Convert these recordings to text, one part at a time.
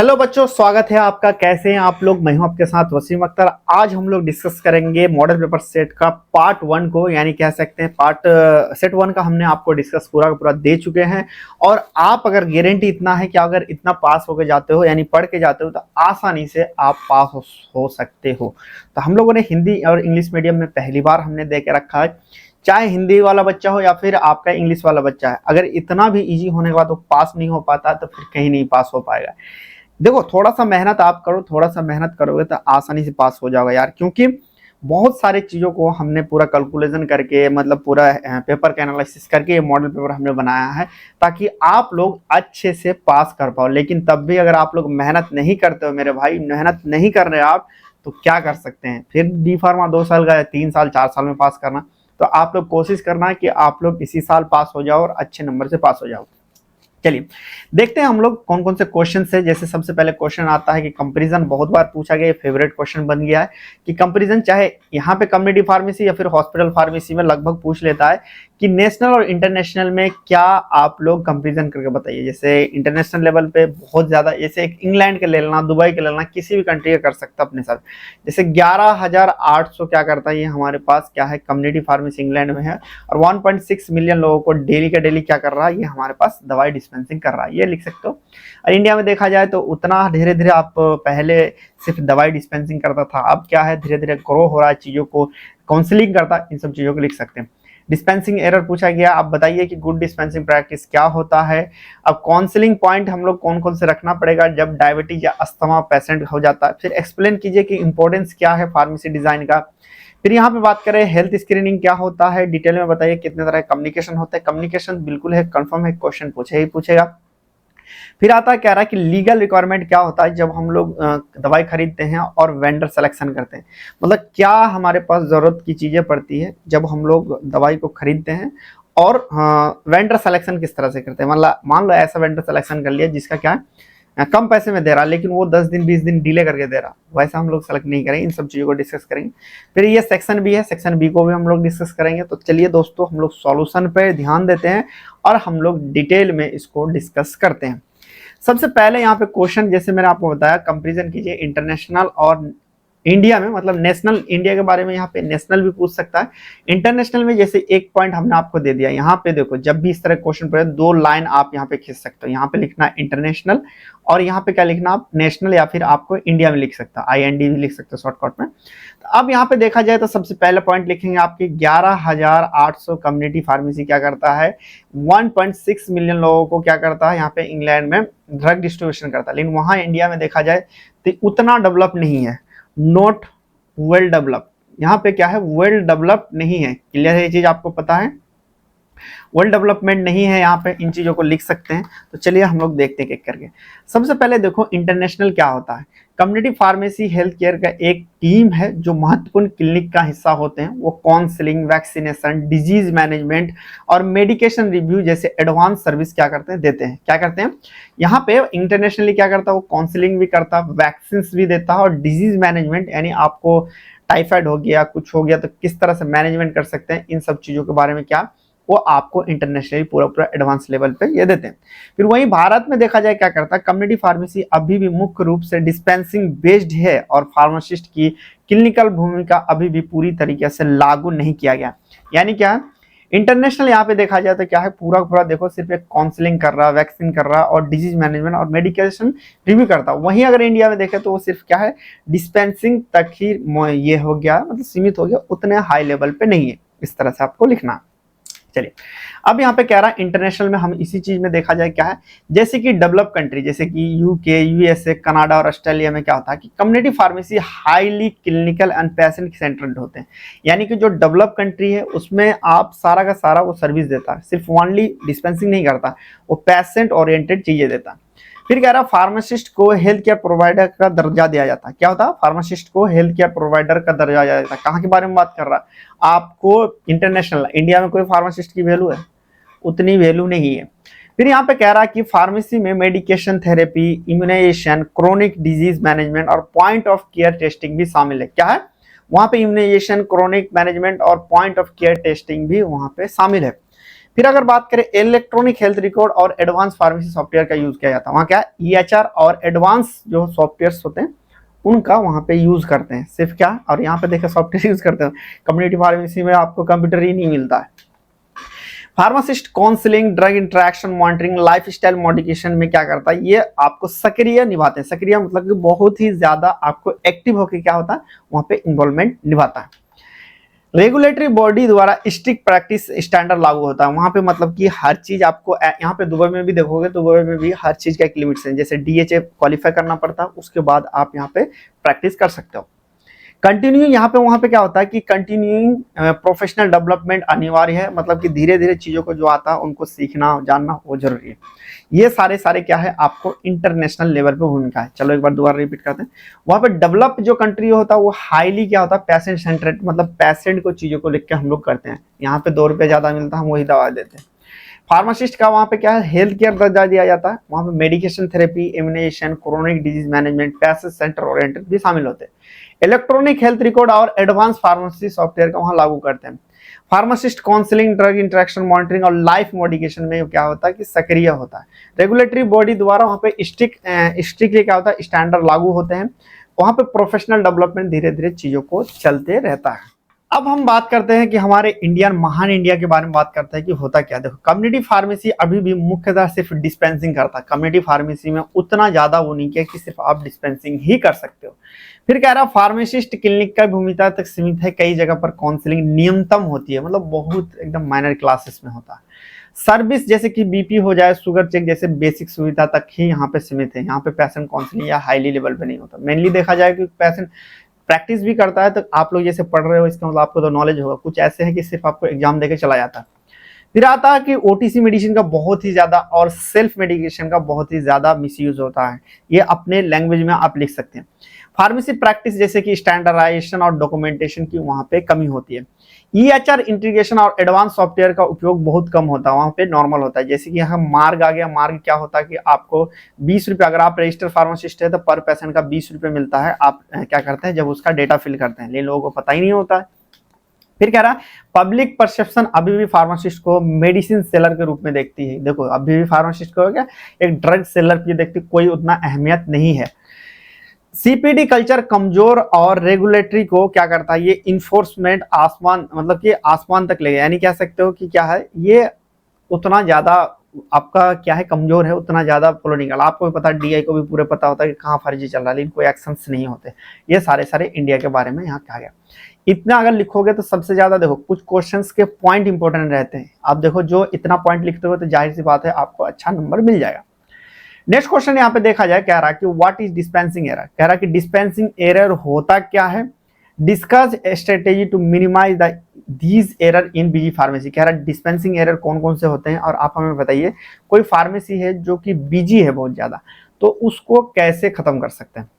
Hello बच्चों, स्वागत है आपका। कैसे हैं आप लोग? मैं हूं आपके साथ वसीम अख्तर। आज हम लोग डिस्कस करेंगे मॉडल पेपर सेट का पार्ट वन को, यानी कह सकते हैं पार्ट सेट वन का हमने आपको डिस्कस पूरा का पूरा दे चुके हैं। और आप अगर गारंटी इतना है कि अगर इतना पास होके जाते हो, यानी पढ़ के जाते हो, तो आसानी से आप पास हो सकते हो। तो हम लोगों ने हिंदी और इंग्लिश मीडियम में पहली बार हमने दे के रखा है, चाहे हिंदी वाला बच्चा हो या फिर आपका इंग्लिश वाला बच्चा है। अगर इतना भी इजी होने के बाद वो पास नहीं हो पाता तो फिर कहीं नहीं पास हो पाएगा। देखो, थोड़ा सा मेहनत आप करो, थोड़ा सा मेहनत करोगे तो आसानी से पास हो जाओगे यार। क्योंकि बहुत सारे चीजों को हमने पूरा कैलकुलेशन करके, मतलब पूरा पेपर का एनालिसिस करके ये मॉडल पेपर हमने बनाया है, ताकि आप लोग अच्छे से पास कर पाओ। लेकिन तब भी अगर आप लोग मेहनत नहीं करते हो मेरे भाई, मेहनत नहीं कर रहे आप, तो क्या कर सकते हैं? फिर डी फार्मा 2 साल का या 3 साल 4 साल में पास करना। तो आप लोग कोशिश करना है कि आप लोग इसी साल पास हो जाओ और अच्छे नंबर से पास हो जाओ। चलिए देखते हैं हम लोग कौन कौन से क्वेश्चन है। जैसे सबसे पहले क्वेश्चन आता है कि कंपैरिजन, बहुत बार पूछा गया, फेवरेट क्वेश्चन बन गया है कि कंपैरिजन, चाहे यहाँ पे कम्युनिटी फार्मेसी या फिर हॉस्पिटल फार्मेसी में लगभग पूछ लेता है कि नेशनल और इंटरनेशनल में क्या आप लोग कंपैरिजन करके बताइए। जैसे इंटरनेशनल लेवल पे बहुत ज्यादा, जैसे एक इंग्लैंड के ले लेना, दुबई के ले लेना, किसी भी कंट्री का कर सकता अपने साथ। जैसे 11,800 क्या करता है ये हमारे पास, क्या है, कम्युनिटी फार्मेसी इंग्लैंड में है। और 1.6 मिलियन लोगों को डेली का डेली क्या कर रहा है, ये हमारे पास दवाई डिस्पेंसिंग कर रहा है, ये लिख सकते हो। और इंडिया में देखा जाए तो उतना धीरे धीरे, आप पहले सिर्फ दवाई डिस्पेंसिंग करता था, अब क्या है, धीरे धीरे ग्रो हो रहा है चीजों को, काउंसलिंग करता है, इन सब चीजों को लिख सकते हैं। डिस्पेंसिंग एरर पूछा गया, आप बताइए कि गुड डिस्पेंसिंग प्रैक्टिस क्या होता है। अब काउंसलिंग पॉइंट हम लोग कौन कौन से रखना पड़ेगा जब डायबिटीज या अस्थमा पेशेंट हो जाता है। फिर एक्सप्लेन कीजिए कि इंपॉर्टेंस क्या है फार्मेसी डिजाइन का। फिर यहाँ पे बात करें हेल्थ स्क्रीनिंग क्या होता है, डिटेल में बताइए। कितने तरह कम्युनिकेशन होता है, कम्युनिकेशन बिल्कुल है, कंफर्म है, क्वेश्चन पूछे ही पूछेगा। फिर आता है कह रहा है कि लीगल रिक्वायरमेंट क्या होता है जब हम लोग दवाई खरीदते हैं और वेंडर सिलेक्शन करते हैं। मतलब क्या हमारे पास जरूरत की चीजें पड़ती है जब हम लोग दवाई को खरीदते हैं, और वेंडर सिलेक्शन किस तरह से करते हैं। मतलब मान लो ऐसा वेंडर सिलेक्शन कर लिया जिसका क्या है, कम पैसे में दे रहा लेकिन वो 10 दिन 20 दिन डिले करके दे रहा, वैसा हम लोग सेलेक्ट नहीं करेंगे। इन सब चीजों को डिस्कस करेंगे। फिर ये सेक्शन बी है, सेक्शन बी को भी हम लोग डिस्कस करेंगे। तो चलिए दोस्तों, हम लोग सॉल्यूशन पे ध्यान देते हैं और हम लोग डिटेल में इसको डिस्कस करते हैं। सबसे पहले यहाँ पे क्वेश्चन, जैसे मैंने आपको बताया, कंपैरिजन कीजिए इंटरनेशनल और इंडिया में, मतलब नेशनल इंडिया के बारे में यहाँ पे नेशनल भी पूछ सकता है। इंटरनेशनल में जैसे एक पॉइंट हमने आपको दे दिया, यहाँ पे देखो, जब भी इस तरह क्वेश्चन पड़े 2 लाइन आप यहाँ पे खींच सकते हो। यहाँ पे लिखना है इंटरनेशनल, और यहाँ पे क्या लिखना, आप नेशनल या फिर आपको इंडिया में लिख सकता है, IND भी लिख सकते हो शॉर्टकट में। तो अब यहाँ पे देखा जाए तो सबसे पहले पॉइंट लिखेंगे आपकी 11,800 कम्युनिटी फार्मेसी क्या करता है, 1.6 मिलियन लोगों को क्या करता है, यहाँ पे इंग्लैंड में ड्रग डिस्ट्रीब्यूशन करता है। लेकिन वहां इंडिया में देखा जाए तो उतना डेवलप नहीं है, नॉट वेल डेवलप। यहाँ पे क्या है, वेल डेवलप नहीं है। क्लियर है ये चीज, आपको पता है वर्ल्ड डेवलपमेंट नहीं है, यहाँ पे इन चीजों को लिख सकते हैं। तो चलिए हम लोग देखते हैं एक करके। सबसे पहले देखो इंटरनेशनल क्या होता है। कम्युनिटी फार्मेसी हेल्थ केयर का एक टीम है जो महत्वपूर्ण क्लिनिक का हिस्सा होते हैं। वो काउंसलिंग, वैक्सीनेशन, डिजीज मैनेजमेंट और मेडिकेशन रिव्यू जैसे एडवांस सर्विस क्या करते हैं, देते हैं। क्या करते हैं यहाँ पे इंटरनेशनली, क्या करता है वो, काउंसलिंग भी करता है, वैक्सीन भी देता है, और डिजीज मैनेजमेंट, यानी आपको टाइफाइड हो गया, कुछ हो गया तो किस तरह से मैनेजमेंट कर सकते हैं, इन सब चीजों के बारे में क्या, वो आपको इंटरनेशनली पूरा पूरा एडवांस लेवल पे ये देते हैं। फिर वहीं भारत में देखा जाए क्या करता है, कम्युनिटी फार्मेसी अभी भी मुख्य रूप से डिस्पेंसिंग बेस्ड है, और फार्मासिस्ट की क्लिनिकल भूमिका अभी भी पूरी तरीके से लागू नहीं किया गया। यानी क्या, इंटरनेशनल यहाँ पे देखा जाए तो क्या है, पूरा पूरा देखो सिर्फ एक काउंसलिंग कर रहा, वैक्सीन कर रहा, और डिजीज मैनेजमेंट और मेडिकेशन रिव्यू करता। वहीं अगर इंडिया में देखे तो वो सिर्फ क्या है, डिस्पेंसिंग तक ही ये हो गया, मतलब सीमित हो गया, उतने हाई लेवल पे नहीं है। इस तरह से आपको लिखना। चलिए अब यहाँ पे कह रहा है इंटरनेशनल में हम इसी चीज में देखा जाए क्या है, जैसे कि डेवलप कंट्री, जैसे कि UK, USA, कनाडा और ऑस्ट्रेलिया में क्या होता है कि community pharmacy highly clinical and patient centred होते हैं। यानी कि जो डेवलप कंट्री है उसमें आप सारा का सारा वो सर्विस देता है, सिर्फ ओनली डिस्पेंसिंग नहीं करता, वो पेशेंट ओरिएंटेड चीजें देता है। फिर कह रहा है फार्मासिस्ट को हेल्थ केयर प्रोवाइडर का दर्जा दिया जाता है। क्या होता है, फार्मासिस्ट को हेल्थ केयर प्रोवाइडर का दर्जा दिया जाता है। कहाँ के बारे में बात कर रहा है आपको, इंटरनेशनल। इंडिया में कोई फार्मासिस्ट की वैल्यू है, उतनी वैल्यू नहीं है। फिर यहाँ पे कह रहा है कि फार्मेसी में medication therapy, immunisation, chronic disease management और पॉइंट ऑफ केयर टेस्टिंग भी शामिल है। क्या है वहां पे, इम्यूनाइजेशन, क्रोनिक मैनेजमेंट और पॉइंट ऑफ केयर टेस्टिंग भी वहां पे शामिल है। फिर अगर बात करें इलेक्ट्रॉनिक हेल्थ रिकॉर्ड और एडवांस फार्मेसी सॉफ्टवेयर का यूज किया जाता है, वहाँ क्या है EHR और एडवांस जो सॉफ्टवेयर होते हैं उनका वहाँ पे यूज करते हैं। सिर्फ क्या, और यहाँ पे देखिए सॉफ्टवेयर यूज करते हैं, कम्युनिटी फार्मेसी में आपको कंप्यूटर ही नहीं मिलता है। Pharmacist counselling, drug interaction monitoring, lifestyle modification में क्या करता है, ये आपको सक्रिय निभाते हैं। सक्रिय मतलब कि बहुत ही ज्यादा आपको एक्टिव होकर क्या होता है वहां पे इन्वॉल्वमेंट निभाता है। रेगुलेटरी बॉडी द्वारा स्ट्रिक्ट प्रैक्टिस स्टैंडर्ड लागू होता है वहां पे, मतलब कि हर चीज आपको, यहाँ पे दुबई में भी देखोगे तो दुबई में भी हर चीज का एक लिमिट है, जैसे DHA क्वालिफाई करना पड़ता है, उसके बाद आप यहाँ पे प्रैक्टिस कर सकते हो। कंटिन्यू यहाँ पे वहां पे क्या होता है कि कंटिन्यूइंग प्रोफेशनल डेवलपमेंट अनिवार्य है, मतलब कि धीरे धीरे चीजों को जो आता है उनको सीखना जानना वो जरूरी है। ये सारे सारे क्या है आपको इंटरनेशनल लेवल पे भूमिका है। चलो एक बार दोबारा रिपीट करते हैं। वहां पे डेवलप जो कंट्री होता है वो हाईली क्या होता है पेशेंट सेंट्रेड, मतलब पेशेंट को चीजों को लिख के हम लोग करते हैं। यहाँ पे 2 रुपये ज्यादा मिलता है, हम वही दवा देते हैं। फार्मासिस्ट का वहाँ पे क्या है हेल्थ केयर दर्जा दिया जाता है। वहाँ पे medication therapy, immunisation, chronic disease management, patient centre oriented भी शामिल होते हैं। इलेक्ट्रॉनिक हेल्थ रिकॉर्ड और एडवांस फार्मेसी सॉफ्टवेयर का वहाँ लागू करते हैं। Pharmacist counselling, drug interaction monitoring और लाइफ मॉडिफिकेशन में क्या होता है कि सक्रिय होता है। रेगुलेटरी बॉडी द्वारा वहाँ पे स्ट्रिक्टली क्या होता है स्टैंडर्ड लागू होते हैं। वहाँ पे प्रोफेशनल डेवलपमेंट धीरे धीरे चीजों को चलते रहता है। अब हम बात करते हैं कि हमारे इंडियन महान इंडिया के बारे में बात करते हैं कि होता क्या। देखो कम्युनिटी फार्मेसी अभी भी मुख्यतः सिर्फ डिस्पेंसिंग करता है। कम्युनिटी फार्मेसी में उतना ज्यादा वो नहीं किया कि सिर्फ आप डिस्पेंसिंग ही कर सकते हो। फिर कह रहा फार्मासिस्ट क्लिनिक का भूमिका तक सीमित है, कई जगह पर काउंसलिंग न्यूनतम होती है, मतलब बहुत एकदम माइनर क्लासेस में होता है। सर्विस जैसे कि BP हो जाए, शुगर चेक जैसे बेसिक सुविधा तक ही यहाँ पे सीमित है। यहाँ पे पेशेंट काउंसलिंग या हाईली लेवल पे नहीं होता। मेनली देखा जाए कि पेशेंट प्रैक्टिस भी करता है, तो आप लोग जैसे पढ़ रहे हो इसका मतलब आपको तो नॉलेज होगा। कुछ ऐसे है कि सिर्फ आपको एग्जाम देके चला जाता है। फिर आता है कि OTC मेडिसिन का बहुत ही ज्यादा और सेल्फ मेडिकेशन का बहुत ही ज्यादा मिसयूज होता है। ये अपने लैंग्वेज में आप लिख सकते हैं। फार्मेसी प्रैक्टिस जैसे कि स्टैंडर्डाइजेशन और डॉक्यूमेंटेशन की वहां पे कमी होती है। EHR इंटीग्रेशन और एडवांस सॉफ्टवेयर का उपयोग बहुत कम होता है, वहां पे नॉर्मल होता है। जैसे कि यहाँ मार्ग आ गया। मार्ग क्या होता है कि आपको 20 रुपये, अगर आप रजिस्टर फार्मासिस्ट है तो पर पेशेंट का 20 रुपये मिलता है। आप क्या करते हैं जब उसका डेटा फिल करते हैं, लेकिन लोगों को पता ही नहीं होता है। फिर कह रहा पब्लिक परसेप्शन अभी भी फार्मासिस्ट को मेडिसिन सेलर के रूप में देखती है। देखो अभी भी फार्मासिस्ट को क्या एक ड्रग सेलर की देखती, कोई उतना अहमियत नहीं है। CPD कल्चर कमजोर और रेगुलेटरी को क्या करता है ये इन्फोर्समेंट आसमान, मतलब कि आसमान तक ले गया। यानी कह सकते हो कि क्या है ये उतना ज्यादा आपका क्या है कमजोर है, उतना ज्यादा फॉलो नहीं करता। आपको भी पता है DI को भी पूरे पता होता है कि कहाँ फर्जी चल रहा है, लेकिन कोई एक्शंस नहीं होते। ये सारे सारे इंडिया के बारे में यहाँ कहा गया। इतना अगर लिखोगे तो सबसे ज्यादा देखो कुछ क्वेश्चंस के पॉइंट इंपॉर्टेंट रहते हैं। आप देखो जो इतना पॉइंट लिखते हो तो जाहिर सी बात है आपको अच्छा नंबर मिल जाएगा। नेक्स्ट क्वेश्चन यहाँ पे देखा जाए, कह रहा कि व्हाट इज डिस्पेंसिंग एरर। कह रहा कि डिस्पेंसिंग एरर होता क्या है, discuss strategy to minimise these error in busy pharmacy. कह रहा डिस्पेंसिंग एरर कौन कौन से होते हैं और आप हमें बताइए। कोई फार्मेसी है जो कि बिजी है बहुत ज्यादा, तो उसको कैसे खत्म कर सकते हैं।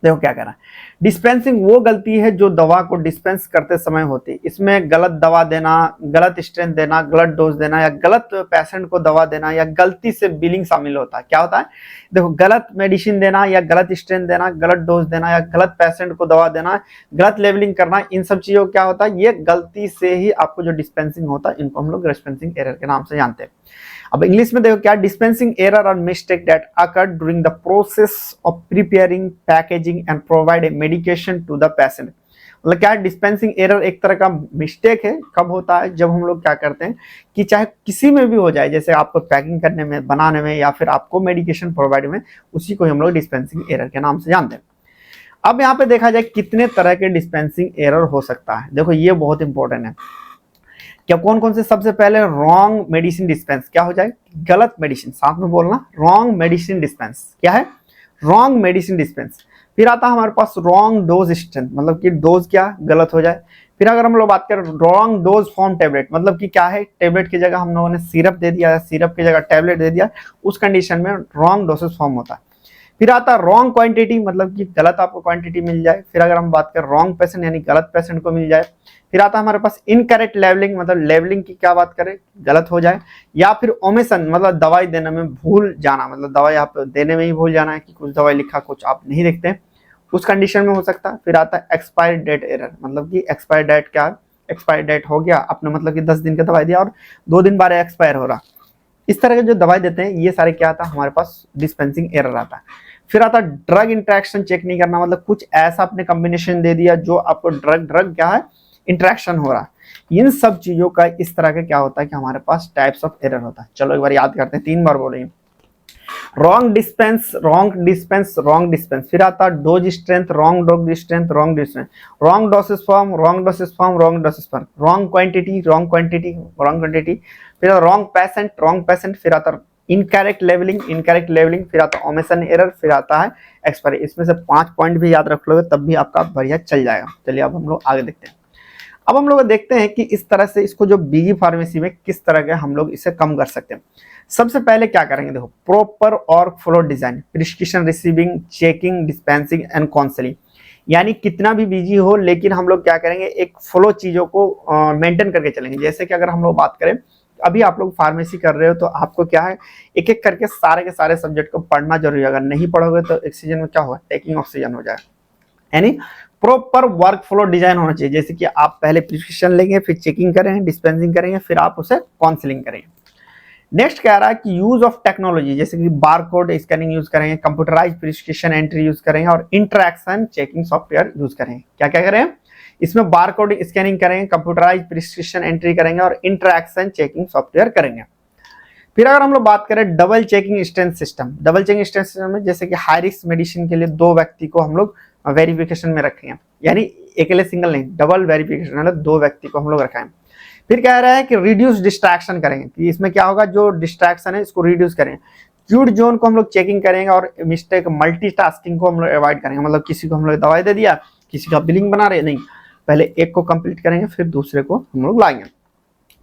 देखो क्या कह रहा है, डिस्पेंसिंग वो गलती है जो दवा को डिस्पेंस करते समय होती है। इसमें गलत दवा देना, गलत स्ट्रेंथ देना, गलत डोज देना या गलत पेशेंट को दवा देना या गलती से बिलिंग शामिल होता है। क्या होता है देखो गलत मेडिसिन देना या गलत स्ट्रेंथ देना, गलत डोज देना या गलत पेशेंट को दवा देना, गलत लेवलिंग करना, इन सब चीजों क्या होता है ये गलती से ही आपको जो डिस्पेंसिंग होता है इनको हम लोग डिस्पेंसिंग एरर के नाम से जानते हैं। अब इंग्लिश में देखो क्या, डिस्पेंसिंग एरर और mistake that occurred during the process of preparing, packaging and provide a medication to the patient. मतलब क्या है डिस्पेंसिंग एरर एक तरह का मिस्टेक है। कब होता है जब हम लोग क्या करते हैं कि चाहे किसी में भी हो जाए, जैसे आपको पैकिंग करने में, बनाने में या फिर आपको मेडिकेशन प्रोवाइड में, उसी को हम लोग डिस्पेंसिंग एरर के नाम से जानते हैं। अब यहाँ पे देखा जाए कितने तरह के डिस्पेंसिंग एरर हो सकता है। देखो ये बहुत इंपॉर्टेंट है। क्या कौन कौन से, सबसे पहले रॉन्ग मेडिसिन डिस्पेंस। क्या हो जाए गलत मेडिसिन, साथ में बोलना रॉन्ग मेडिसिन डिस्पेंस। क्या है रॉन्ग मेडिसिन डिस्पेंस। फिर आता है हमारे पास रॉन्ग डोज स्ट्रेंथ, मतलब कि डोज क्या गलत हो जाए। फिर अगर हम लोग बात करें रॉन्ग डोज फॉर्म टेबलेट, मतलब कि क्या है टेबलेट की जगह हम लोगों ने सिरप दे दिया, सिरप की जगह टेबलेट दे दिया, उस कंडीशन में रॉन्ग डोसेज फॉर्म होता है। फिर आता है रॉन्ग क्वांटिटी, मतलब कि गलत आपको क्वांटिटी मिल जाए। फिर अगर हम बात करें रॉन्ग पेशेंट यानी गलत पेशेंट को मिल जाए। फिर आता है हमारे पास इनकरेक्ट लेवलिंग, मतलब लेवलिंग की क्या बात करें गलत हो जाए। या फिर ओमिशन, मतलब दवाई देने में भूल जाना, मतलब दवाई आप देने में ही भूल जाना है कि कुछ दवाई लिखा कुछ आप नहीं देखते, उस कंडीशन में हो सकता है। फिर आता है एक्सपायर डेट एरर, मतलब कि एक्सपायर डेट क्या एक्सपायर डेट हो गया, आपने मतलब कि 10 दिन का दवाई दिया और 2 दिन बाद एक्सपायर हो रहा, इस तरह के जो दवाई देते हैं ये सारे क्या आता है हमारे पास डिस्पेंसिंग एरर आता है। फिर आता ड्रग इंटरेक्शन चेक नहीं करना, मतलब कुछ ऐसा आपने कॉम्बिनेशन दे दिया जो आपको ड्रग ड्रग क्या है इंटरेक्शन हो रहा है। इन सब चीजों का इस तरह का क्या होता है कि हमारे पास टाइप्स ऑफ एरर होता है। चलो एक बार याद करते हैं, 3 बार बोलेंगे। Wrong dispense, wrong dispense, wrong dispense. फिर आता dose strength, wrong dose strength, wrong distance, wrong doses form, wrong doses form, wrong doses form, wrong quantity, wrong quantity, wrong quantity. फिर रॉन्ग पेशेंट, रॉन्ग पेशेंट। फिर आता incorrect levelling, incorrect levelling. फिर आता omission error. फिर आता है expiry. इसमें से 5 पॉइंट भी याद रख लोगे तब भी आपका बढ़िया चल जाएगा। चलिए अब हम लोग आगे देखते हैं। अब हम लोग देखते हैं कि इस तरह से इसको जो बीजी फार्मेसी में किस तरह के हम लोग इसे कम कर सकते हैं। सबसे पहले क्या करेंगे, देखो प्रॉपर और flow design, prescription receiving, checking, dispensing and counselling. यानी कितना भी बिजी हो लेकिन हम लोग क्या करेंगे, एक फ्लो चीजों को मेंटेन करके चलेंगे। जैसे कि अगर हम लोग बात करें, अभी आप लोग फार्मेसी कर रहे हो तो आपको क्या है एक एक करके सारे के सारे सब्जेक्ट को पढ़ना जरूरी है। अगर नहीं पढ़ोगे तो ऑक्सीजन में क्या होगा, टेकिंग ऑक्सीजन हो जाएगा। यानी प्रॉपर वर्क फ्लो डिजाइन होना चाहिए। जैसे कि आप पहले प्रिस्क्रिप्शन लेंगे, फिर चेकिंग करेंगे, डिस्पेंसिंग करेंगे, फिर आप उसे काउंसलिंग करेंगे। नेक्स्ट कह रहा है कि यूज ऑफ टेक्नोलॉजी, जैसे कि बारकोड स्कैनिंग यूज करेंगे, कंप्यूटराइज प्रिस्क्रिप्शन एंट्री यूज करेंगे और इंटरैक्शन चेकिंग सॉफ्टवेयर यूज करेंगे। क्या क्या करें इसमें, बारकोड स्कैनिंग करेंगे, कंप्यूटराइज प्रिस्क्रिप्शन एंट्री करेंगे और इंटरैक्शन चेकिंग सॉफ्टवेयर करेंगे। फिर अगर हम लोग बात करें double checking strength system, double checking strength system में जैसे कि हाई रिस्क मेडिसिन के लिए 2 व्यक्ति को हम लोग वेरिफिकेशन में रखेंगे, यानी अकेले सिंगल नहीं, डबल वेरिफिकेशन मतलब 2 व्यक्ति को हम लोग रखाएंगे। फिर कह रहा है कि रिड्यूस डिस्ट्रैक्शन करेंगे, कि इसमें क्या होगा जो डिस्ट्रैक्शन है इसको रिड्यूस करेंगे। क्यूड जोन को हम लोग चेकिंग करेंगे और मिस्टेक मल्टीटास्किंग को हम लोग अवॉइड करेंगे। मतलब किसी को हम लोग दवाई दे दिया, किसी का बिलिंग बना रहे, नहीं, पहले एक को कंप्लीट करेंगे फिर दूसरे को हम लोग लाएंगे।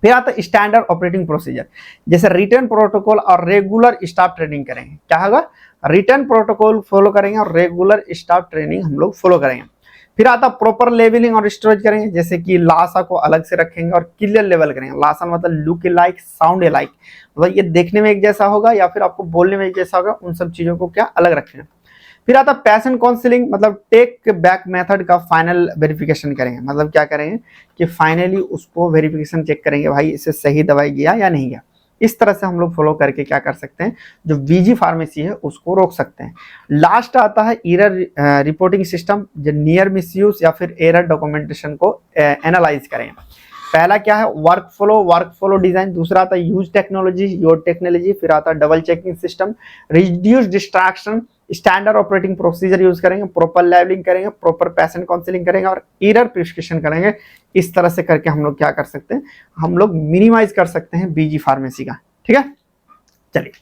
फिर आता है स्टैंडर्ड ऑपरेटिंग प्रोसीजर, जैसे रिटर्न प्रोटोकॉल और रेगुलर स्टाफ ट्रेनिंग करेंगे। क्या होगा, रिटर्न प्रोटोकॉल फॉलो करेंगे और रेगुलर स्टाफ ट्रेनिंग हम लोग फॉलो करेंगे। फिर आता प्रॉपर लेवलिंग और स्टोरेज करेंगे, जैसे कि लासा को अलग से रखेंगे और क्लियर लेवल करेंगे। लासा मतलब लुक लाइक, साउंड लाइक, मतलब ये देखने में एक जैसा होगा या फिर आपको बोलने में एक जैसा होगा, उन सब चीजों को क्या अलग रखेंगे। फिर आता पेशेंट काउंसलिंग, मतलब टेक बैक मेथड का फाइनल वेरिफिकेशन करेंगे। मतलब क्या करेंगे कि फाइनली उसको वेरिफिकेशन चेक करेंगे, भाई इसे सही दवाई गया या नहीं गया। इस तरह से हम लोग फॉलो करके क्या कर सकते हैं, जो बीजी फार्मेसी है उसको रोक सकते हैं। लास्ट आता है एरर रिपोर्टिंग सिस्टम, जो नियर मिसयूज या फिर एरर डॉक्यूमेंटेशन को एनालाइज करें। पहला क्या है, वर्क फ्लो डिजाइन। दूसरा आता है यूज टेक्नोलॉजी, योर टेक्नोलॉजी। फिर आता है double checking system, reduce distraction, standard operating procedure use करेंगे, प्रॉपर लेवलिंग करेंगे, प्रॉपर पेशेंट काउंसलिंग करेंगे और एरर प्रिस्क्रिप्शन करेंगे। इस तरह से करके हम लोग क्या कर सकते हैं, हम लोग मिनिमाइज कर सकते हैं बीजी फार्मेसी का। ठीक है, चलिए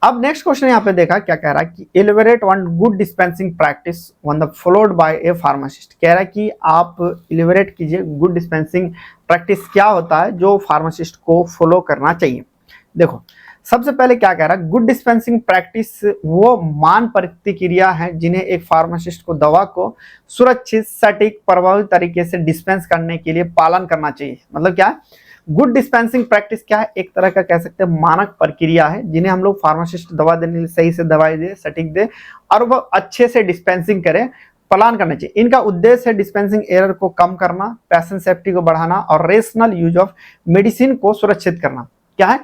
अब नेक्स्ट क्वेश्चन यहाँ पे देखा, क्या कह रहा है कि elaborate one good dispensing practice one the followed by A pharmacist. कह रहा है कि आप एलिबरेट कीजिए गुड डिस्पेंसिंग प्रैक्टिस क्या होता है जो फार्मासिस्ट को फॉलो करना चाहिए। देखो सबसे पहले क्या कह रहा है, गुड डिस्पेंसिंग प्रैक्टिस वो मान प्रतिक्रिया है जिन्हें एक फार्मासिस्ट को दवा को सुरक्षित, सटीक, प्रभावी तरीके से डिस्पेंस करने के लिए पालन करना चाहिए। मतलब क्या है, गुड डिस्पेंसिंग प्रैक्टिस क्या है, एक तरह का कह सकते हैं मानक प्रक्रिया है जिन्हें हम लोग फार्मासिस्ट दवा देने के लिए सही से दवाई दे, सटीक दे और वह अच्छे से डिस्पेंसिंग करे, प्लान करना चाहिए। इनका उद्देश्य है डिस्पेंसिंग एरर को कम करना, पेशेंट सेफ्टी को बढ़ाना और रेशनल यूज ऑफ मेडिसिन को सुरक्षित करना। क्या है,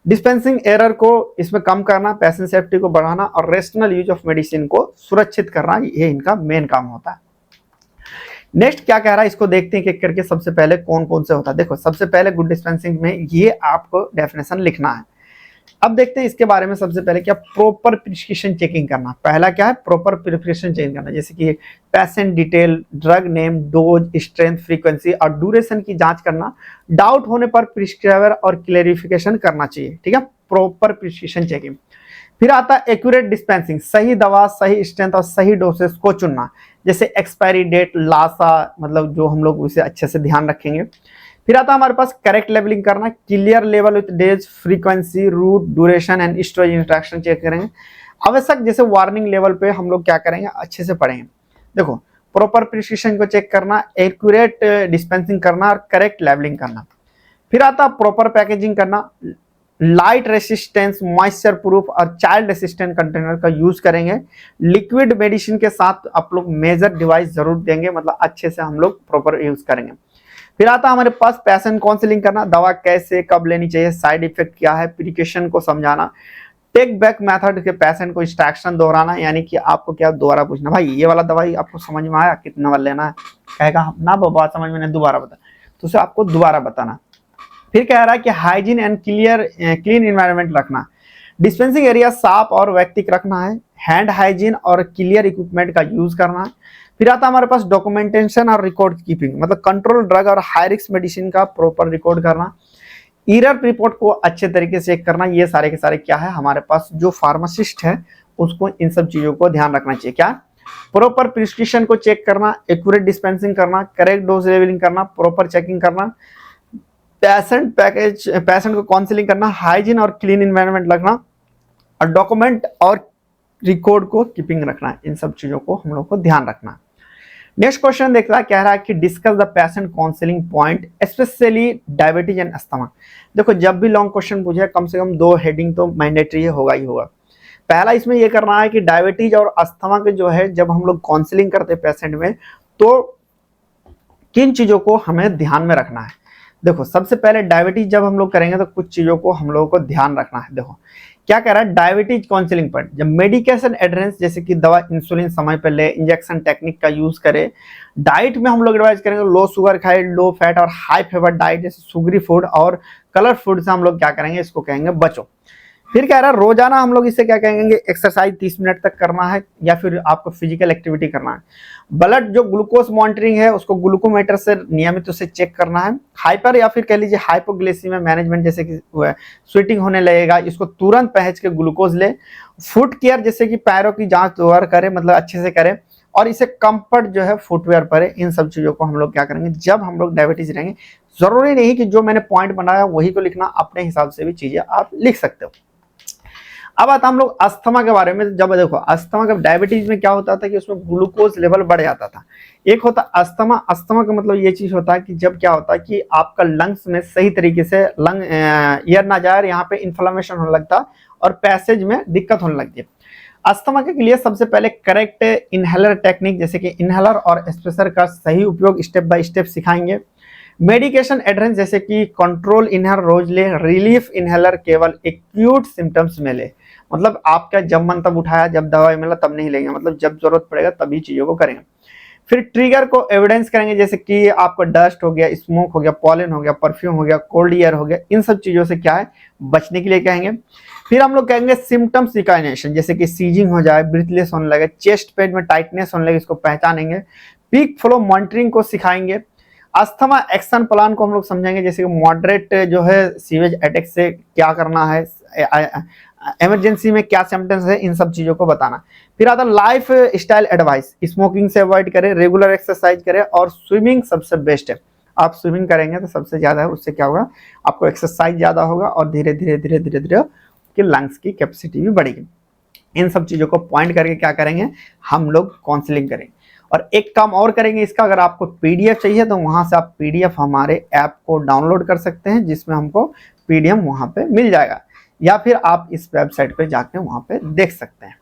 डिस्पेंसिंग एरर को इसमें कम करना, पेशेंट सेफ्टी को बढ़ाना और रेशनल यूज ऑफ मेडिसिन को सुरक्षित करना, ये इनका मेन काम होता है। नेक्स्ट क्या कह रहा है, इसको देखते हैं कि करके सबसे पहले कौन कौन से होता है। देखो सबसे पहले गुड डिस्पेंसिंग में ये आपको डेफिनेशन लिखना है। अब देखते हैं इसके बारे में। सबसे पहले क्या, प्रॉपर प्रिस्क्रिप्शन चेकिंग करना। पहला क्या है, प्रॉपर प्रिस्क्रिप्शन चेकिंग करना, जैसे कि patient detail, drug name, dose, strength, frequency और ड्यूरेशन की जांच करना। डाउट होने पर प्रिस्क्राइबर और क्लेरिफिकेशन करना चाहिए। ठीक है, प्रॉपर प्रिस्क्रिप्शन चेकिंग। फिर आता है एक्यूरेट डिस्पेंसिंग, सही दवा, सही स्ट्रेंथ और सही डोसेस को चुनना, जैसे एक्सपायरी डेट, लासा, मतलब जो हम लोग उसे अच्छे से ध्यान रखेंगे। फिर आता है हमारे पास करेक्ट लेवलिंग करना, क्लियर लेवल with days, frequency, route, duration and storage interaction check करेंगे। आवश्यक जैसे वार्निंग लेवल पे हम लोग क्या करेंगे, अच्छे से पढ़ेंगे। देखो प्रॉपर प्रिस्क्रिप्शन को चेक करना, एक्यूरेट डिस्पेंसिंग करना और करेक्ट लेवलिंग करना। फिर आता प्रॉपर पैकेजिंग करना, लाइट रेसिस्टेंस, मॉइस्चर प्रूफ और चाइल्ड रेसिस्टेंट कंटेनर का यूज करेंगे। लिक्विड मेडिसिन के साथ आप लोग मेजर डिवाइस जरूर देंगे, मतलब अच्छे से हम लोग प्रॉपर यूज करेंगे। फिर आता है हमारे पास पेशेंट काउंसलिंग करना, दवा कैसे कब लेनी चाहिए, साइड इफेक्ट क्या है, प्रिकॉशन को समझाना, टेक बैक मेथड के पेशेंट को इंस्ट्रक्शन दोहराना, यानी कि आपको क्या दोबारा पूछना, भाई ये वाला दवाई आपको समझ में आया, कितना बार लेना है, कहेगा ना बाबा समझ में नहीं, दोबारा बता, तो उसे आपको दोबारा बताना। फिर कह रहा है कि हाइजीन एंड क्लीन इन्वायरमेंट रखना, डिस्पेंसिंग एरिया साफ और व्यक्तिगत रखना है, हैंड हाइजीन और क्लियर इक्विपमेंट का यूज करना है। फिर आता है हमारे पास डॉक्यूमेंटेशन और रिकॉर्ड कीपिंग, मतलब कंट्रोल ड्रग और हाई रिस्क मेडिसिन का प्रॉपर रिकॉर्ड करना, ईरर रिपोर्ट को अच्छे तरीके से चेक करना। ये सारे के सारे क्या है हमारे पास, जो फार्मासिस्ट है उसको इन सब चीजों को ध्यान रखना चाहिए। क्या, प्रॉपर प्रिस्क्रिप्शन को चेक करना, एक्यूरेट डिस्पेंसिंग करना, करेक्ट डोज लेवलिंग करना, प्रॉपर चेकिंग करना, पेशेंट को काउंसलिंग करना, हाइजीन और क्लीन एनवायरनमेंट रखना, और डॉक्यूमेंट और रिकॉर्ड को कीपिंग रखना। इन सब चीजों को हम लोग को ध्यान रखना। नेक्स्ट क्वेश्चन देख रहा है, कह रहा है कि discuss the patient counselling point specially diabetes and asthma. देखो जब भी लॉन्ग क्वेश्चन पूछे कम से कम 2 हेडिंग तो मैंडेटरी होगा ही होगा। पहला इसमें यह करना है कि डायबिटीज और अस्थमा के जो है जब हम लोग काउंसलिंग करते हैं पेशेंट में तो किन चीजों को हमें ध्यान में रखना है। देखो सबसे पहले डायबिटीज जब हम लोग करेंगे तो कुछ चीजों को हम लोगों को ध्यान रखना है। देखो क्या कह रहा है, डायबिटीज काउंसलिंग पर जब मेडिकेशन एडरेंस जैसे कि दवा इंसुलिन समय पर ले, इंजेक्शन टेक्निक का यूज करे, डाइट में हम लोग एडवाइज करेंगे लो शुगर खाए, लो फैट और हाई फाइबर डाइट जैसे सुगरी फूड और कलर फूड से हम लोग क्या करेंगे, इसको कहेंगे बचो। फिर कह रहा है रोजाना हम लोग इसे क्या कहेंगे, एक्सरसाइज 30 मिनट तक करना है या फिर आपको फिजिकल एक्टिविटी करना है। ब्लड जो ग्लूकोज मॉनिटरिंग है उसको ग्लूकोमीटर से नियमित उसे चेक करना है। हाइपर या फिर कह लीजिए हाइपोग्लाइसीमिया मैनेजमेंट जैसे कि स्वेटिंग होने लगेगा, इसको तुरंत पहच के ग्लूकोज ले। फुट केयर जैसे कि पैरों की जांच दोबारा करे, मतलब अच्छे से करे, और इसे कंफर्ट जो है फुटवेयर परे। इन सब चीजों को हम लोग क्या करेंगे जब हम लोग डायबिटीज रहेंगे। जरूरी नहीं कि जो मैंने पॉइंट बनाया वही को लिखना, अपने हिसाब से भी चीजें आप लिख सकते हो। अब आता हम लोग अस्थमा के बारे में। जब देखो अस्थमा का डायबिटीज में क्या होता था कि उसमें ग्लूकोज लेवल बढ़ जाता था। एक होता अस्थमा, अस्थमा का मतलब ये चीज होता है कि जब क्या होता है कि आपका लंग्स में सही तरीके से लंग एयर ना जाए, यहाँ पे इन्फ्लेमेशन होने लगता और पैसेज में दिक्कत होने लगती है। अस्थमा के लिए सबसे पहले करेक्ट इनहेलर टेक्निक जैसे कि इनहेलर और स्पेसर का सही उपयोग स्टेप बाय स्टेप सिखाएंगे। मेडिकेशन एडरेंस जैसे कि कंट्रोल इनहेलर रोज ले, रिलीफ इनहेलर केवल एक्यूट सिम्टम्स में ले, मतलब आपका जब मन तब उठाया, जब दवाई मिला तब नहीं लेंगे, मतलब जब जरूरत पड़ेगा तभी चीजों को करेंगे। फिर ट्रिगर को एविडेंस करेंगे जैसे कि आपको डस्ट हो गया, स्मोक हो गया, पॉलन हो गया, परफ्यूम हो गया, कोल्ड एयर हो गया, इन सब चीजों से क्या है बचने के लिए कहेंगे। फिर हम लोग कहेंगे सिम्टम्स रिकॉग्निशन जैसे कि सीजिंग हो जाए, ब्रीथलेस होने लगे, चेस्ट पेन में टाइटनेस होने लगे, इसको पहचानेंगे। पीक फ्लो मॉनिटरिंग को सिखाएंगे। अस्थमा एक्शन प्लान को हम लोग समझेंगे जैसे कि मॉडरेट जो है सीवेज अटैक से क्या करना है, इमरजेंसी में क्या सिम्टम्स है, इन सब चीजों को बताना। फिर आता लाइफ स्टाइल एडवाइस, स्मोकिंग से अवॉइड करें, रेगुलर एक्सरसाइज करें और स्विमिंग सबसे बेस्ट है। आप स्विमिंग करेंगे तो सबसे ज्यादा है, उससे क्या होगा आपको एक्सरसाइज ज्यादा होगा और धीरे धीरे धीरे धीरे धीरे कि लंग्स की कैपेसिटी भी बढ़ेगी। इन सब चीजों को पॉइंट करके क्या करेंगे हम लोग काउंसलिंग करेंगे। और एक काम और करेंगे इसका, अगर आपको पीडीएफ चाहिए तो वहां से आप पीडीएफ हमारे ऐप को डाउनलोड कर सकते हैं जिसमें हमको पीडीएफ वहां पे मिल जाएगा, या फिर आप इस वेबसाइट पे जाके वहां पे देख सकते हैं।